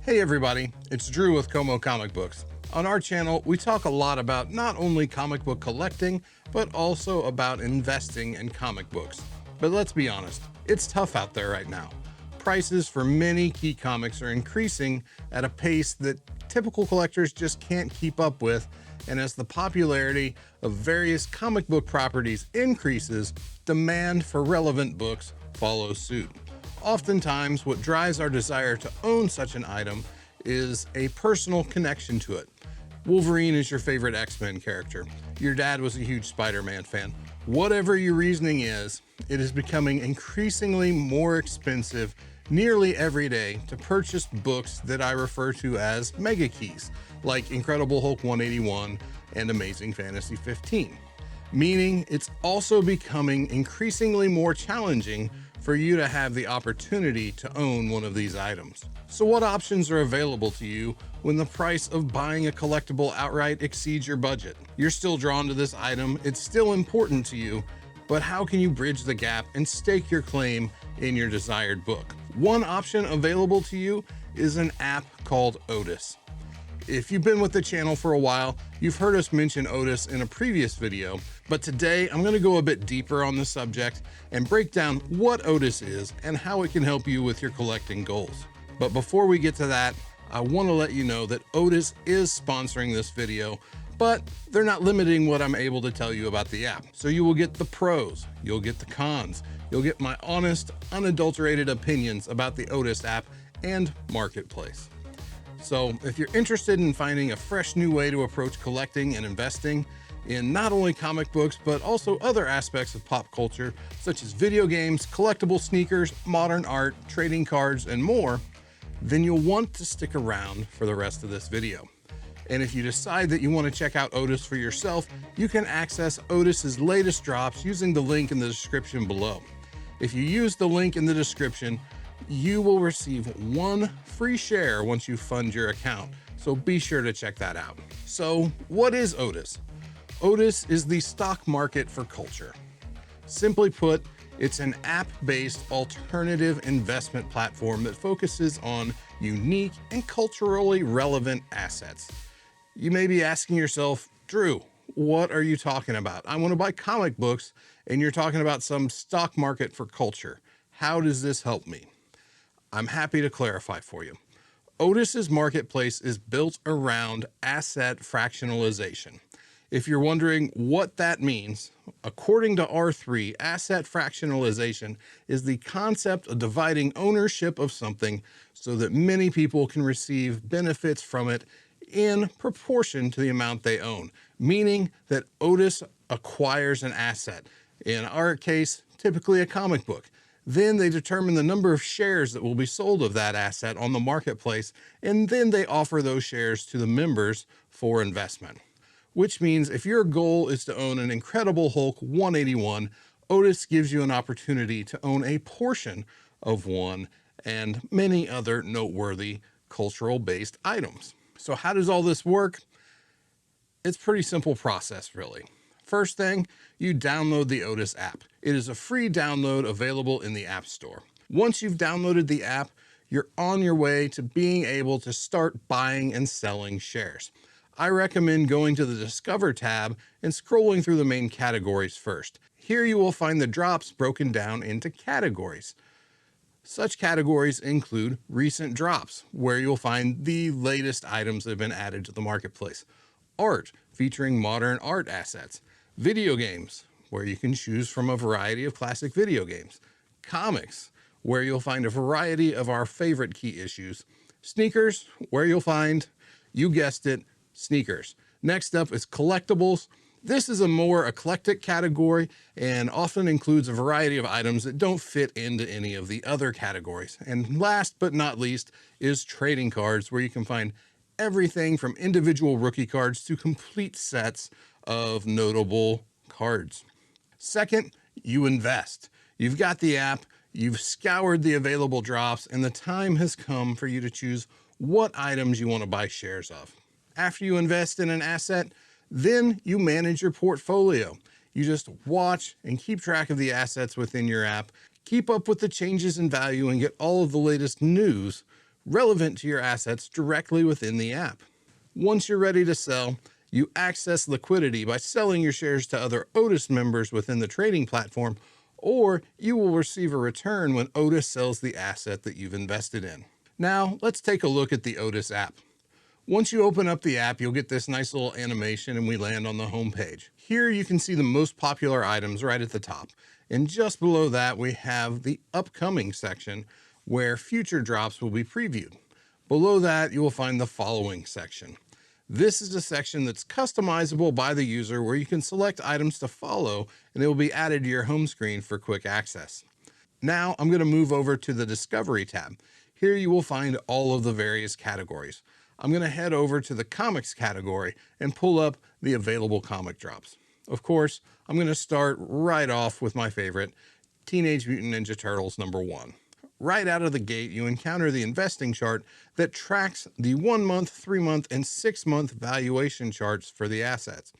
Hey everybody, it's Drew with Como Comic Books. On our channel, we talk a lot about not only comic book collecting, but also about investing in comic books. But let's be honest, it's tough out there right now. Prices for many key comics are increasing at a pace that typical collectors just can't keep up with, and as the popularity of various comic book properties increases, demand for relevant books follows suit. Oftentimes, what drives our desire to own such an item is a personal connection to it. Wolverine is your favorite X-Men character. Your dad was a huge Spider-Man fan. Whatever your reasoning is, it is becoming increasingly more expensive nearly every day to purchase books that I refer to as mega keys, like Incredible Hulk 181 and Amazing Fantasy 15. Meaning it's also becoming increasingly more challenging for you to have the opportunity to own one of these items. So what options are available to you when the price of buying a collectible outright exceeds your budget? You're still drawn to this item, it's still important to you, but how can you bridge the gap and stake your claim in your desired book? One option available to you is an app called Otis. If you've been with the channel for a while, you've heard us mention Otis in a previous video, but today I'm going to go a bit deeper on the subject and break down what Otis is and how it can help you with your collecting goals. But before we get to that, I want to let you know that Otis is sponsoring this video, but they're not limiting what I'm able to tell you about the app. So you will get the pros, you'll get the cons, you'll get my honest, unadulterated opinions about the Otis app and marketplace. So if you're interested in finding a fresh new way to approach collecting and investing in not only comic books, but also other aspects of pop culture, such as video games, collectible sneakers, modern art, trading cards, and more, then you'll want to stick around for the rest of this video. And if you decide that you want to check out Otis for yourself, you can access Otis's latest drops using the link in the description below. If you use the link in the description, you will receive one free share once you fund your account, so be sure to check that out. So what is Otis? Otis is the stock market for culture. Simply put, it's an app-based alternative investment platform that focuses on unique and culturally relevant assets. You may be asking yourself, Drew, what are you talking about? I want to buy comic books and you're talking about some stock market for culture. How does this help me? I'm happy to clarify for you. Otis's marketplace is built around asset fractionalization. If you're wondering what that means, according to R3, asset fractionalization is the concept of dividing ownership of something so that many people can receive benefits from it in proportion to the amount they own, meaning that Otis acquires an asset. In our case, typically a comic book. Then they determine the number of shares that will be sold of that asset on the marketplace, and then they offer those shares to the members for investment. Which means if your goal is to own an Incredible Hulk 181, Otis gives you an opportunity to own a portion of one and many other noteworthy cultural-based items. So how does all this work? It's a pretty simple process, really. First thing, you download the Otis app. It is a free download available in the App Store. Once you've downloaded the app, you're on your way to being able to start buying and selling shares. I recommend going to the Discover tab and scrolling through the main categories first. Here you will find the drops broken down into categories. Such categories include recent drops, where you'll find the latest items that have been added to the marketplace. Art, featuring modern art assets. Video games, where you can choose from a variety of classic video games. Comics, where you'll find a variety of our favorite key issues. Sneakers, where you'll find, you guessed it, sneakers. Next up is collectibles. This is a more eclectic category and often includes a variety of items that don't fit into any of the other categories. And last but not least is trading cards, where you can find everything from individual rookie cards to complete sets of notable cards. Second, you invest. You've got the app, you've scoured the available drops, and the time has come for you to choose what items you want to buy shares of. After you invest in an asset, then you manage your portfolio. You just watch and keep track of the assets within your app, keep up with the changes in value, and get all of the latest news relevant to your assets directly within the app. Once you're ready to sell, you access liquidity by selling your shares to other Otis members within the trading platform, or you will receive a return when Otis sells the asset that you've invested in. Now, let's take a look at the Otis app. Once you open up the app, you'll get this nice little animation and we land on the home page. Here you can see the most popular items right at the top. And just below that, we have the upcoming section where future drops will be previewed. Below that, you will find the following section. This is a section that's customizable by the user where you can select items to follow and it will be added to your home screen for quick access. Now I'm going to move over to the Discovery tab. Here you will find all of the various categories. I'm going to head over to the comics category and pull up the available comic drops. Of course, I'm going to start right off with my favorite, Teenage Mutant Ninja Turtles #1. Right out of the gate, you encounter the investing chart that tracks the 1 month, 3 month, and 6 month valuation charts for the assets.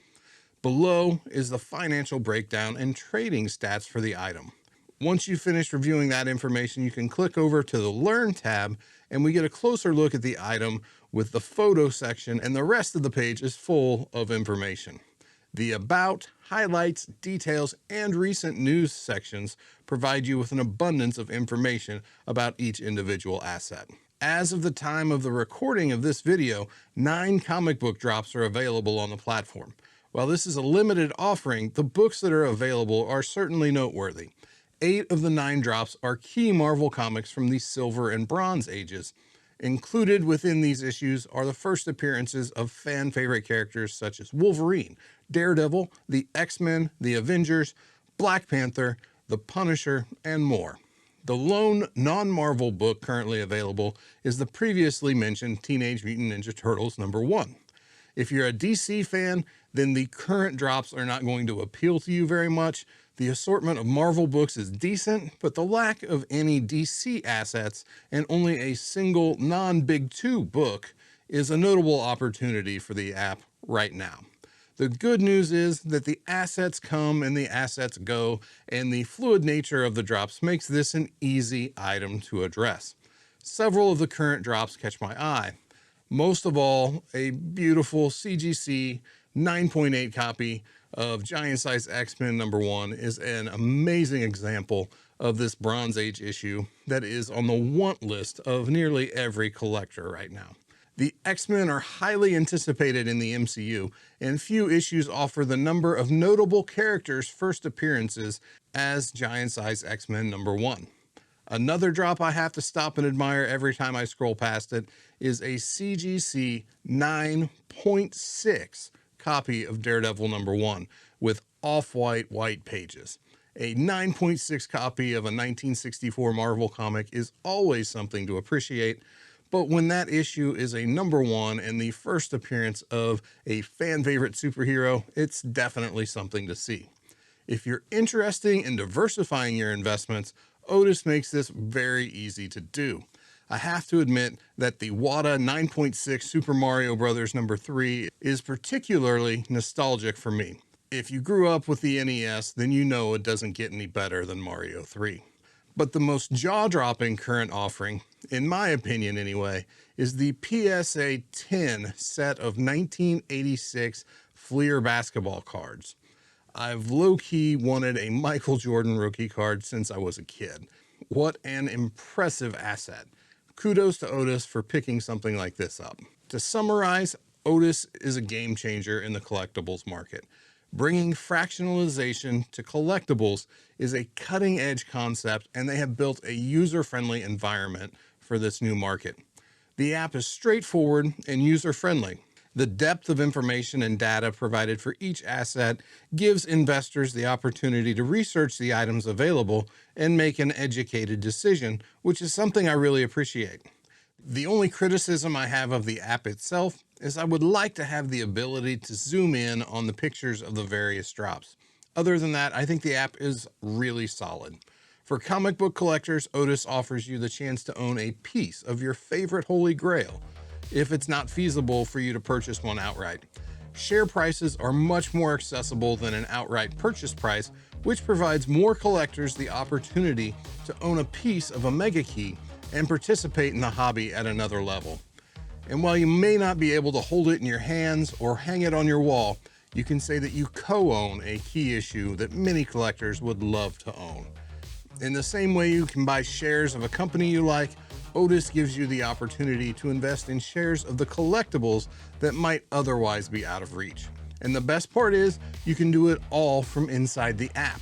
Below is the financial breakdown and trading stats for the item. Once you finish reviewing that information, you can click over to the Learn tab and we get a closer look at the item with the photo section, and the rest of the page is full of information. The About, Highlights, Details, and Recent News sections provide you with an abundance of information about each individual asset. As of the time of the recording of this video, 9 comic book drops are available on the platform. While this is a limited offering, the books that are available are certainly noteworthy. 8 of the 9 drops are key Marvel comics from the Silver and Bronze Ages. Included within these issues are the first appearances of fan favorite characters such as Wolverine, Daredevil, the X-Men, the Avengers, Black Panther, the Punisher, and more. The lone non-Marvel book currently available is the previously mentioned Teenage Mutant Ninja Turtles #1. If you're a DC fan, then the current drops are not going to appeal to you very much. The assortment of Marvel books is decent, but the lack of any DC assets and only a single non-Big Two book is a notable opportunity for the app right now. The good news is that the assets come and the assets go, and the fluid nature of the drops makes this an easy item to address. Several of the current drops catch my eye. Most of all, a beautiful CGC 9.8 copy of Giant Size X-Men #1 is an amazing example of this Bronze Age issue that is on the want list of nearly every collector right now. The X-Men are highly anticipated in the MCU, and few issues offer the number of notable characters' first appearances as Giant Size X-Men #1. Another drop I have to stop and admire every time I scroll past it is a CGC 9.6 copy of Daredevil #1 with off-white white pages. A 9.6 copy of a 1964 Marvel comic is always something to appreciate, but when that issue is a #1 and the first appearance of a fan favorite superhero, it's definitely something to see. If you're interested in diversifying your investments, Otis makes this very easy to do. I have to admit that the WATA 9.6 Super Mario Bros. #3 is particularly nostalgic for me. If you grew up with the NES, then you know it doesn't get any better than Mario 3. But the most jaw-dropping current offering, in my opinion anyway, is the PSA 10 set of 1986 Fleer basketball cards. I've low-key wanted a Michael Jordan rookie card since I was a kid. What an impressive asset. Kudos to Otis for picking something like this up. To summarize, Otis is a game changer in the collectibles market. Bringing fractionalization to collectibles is a cutting-edge concept, and they have built a user-friendly environment for this new market. The app is straightforward and user-friendly. The depth of information and data provided for each asset gives investors the opportunity to research the items available and make an educated decision, which is something I really appreciate. The only criticism I have of the app itself is I would like to have the ability to zoom in on the pictures of the various drops. Other than that, I think the app is really solid. For comic book collectors, Otis offers you the chance to own a piece of your favorite Holy Grail, if it's not feasible for you to purchase one outright. Share prices are much more accessible than an outright purchase price, which provides more collectors the opportunity to own a piece of a mega key and participate in the hobby at another level. And while you may not be able to hold it in your hands or hang it on your wall, you can say that you co-own a key issue that many collectors would love to own. In the same way you can buy shares of a company you like, Otis gives you the opportunity to invest in shares of the collectibles that might otherwise be out of reach. And the best part is you can do it all from inside the app.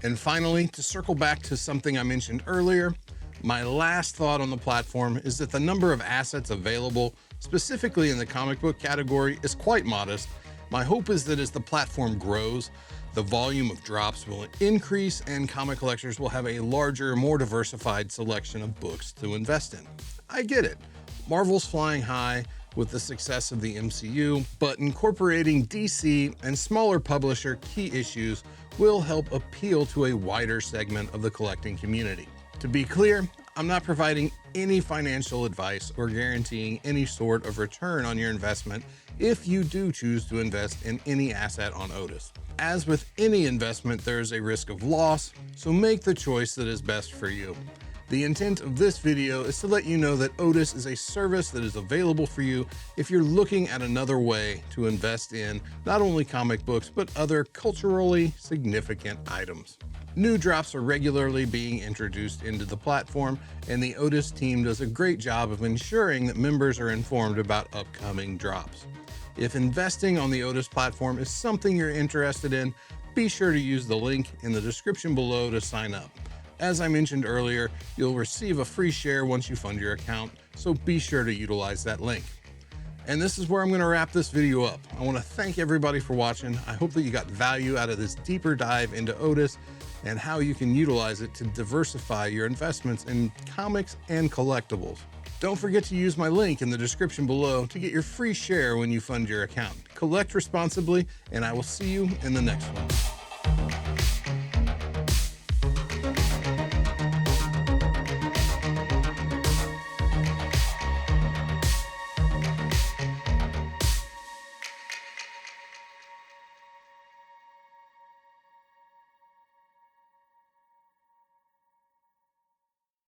And finally, to circle back to something I mentioned earlier, my last thought on the platform is that the number of assets available, specifically in the comic book category, is quite modest. My hope is that as the platform grows, the volume of drops will increase and comic collectors will have a larger, more diversified selection of books to invest in. I get it. Marvel's flying high with the success of the MCU, but incorporating DC and smaller publisher key issues will help appeal to a wider segment of the collecting community. To be clear, I'm not providing any financial advice or guaranteeing any sort of return on your investment if you do choose to invest in any asset on Otis. As with any investment, there is a risk of loss, so make the choice that is best for you. The intent of this video is to let you know that Otis is a service that is available for you if you're looking at another way to invest in not only comic books, but other culturally significant items. New drops are regularly being introduced into the platform, and the Otis team does a great job of ensuring that members are informed about upcoming drops. If investing on the Otis platform is something you're interested in, be sure to use the link in the description below to sign up. As I mentioned earlier, you'll receive a free share once you fund your account, so be sure to utilize that link. And this is where I'm going to wrap this video up. I want to thank everybody for watching. I hope that you got value out of this deeper dive into Otis and how you can utilize it to diversify your investments in comics and collectibles. Don't forget to use my link in the description below to get your free share when you fund your account. Collect responsibly, and I will see you in the next one.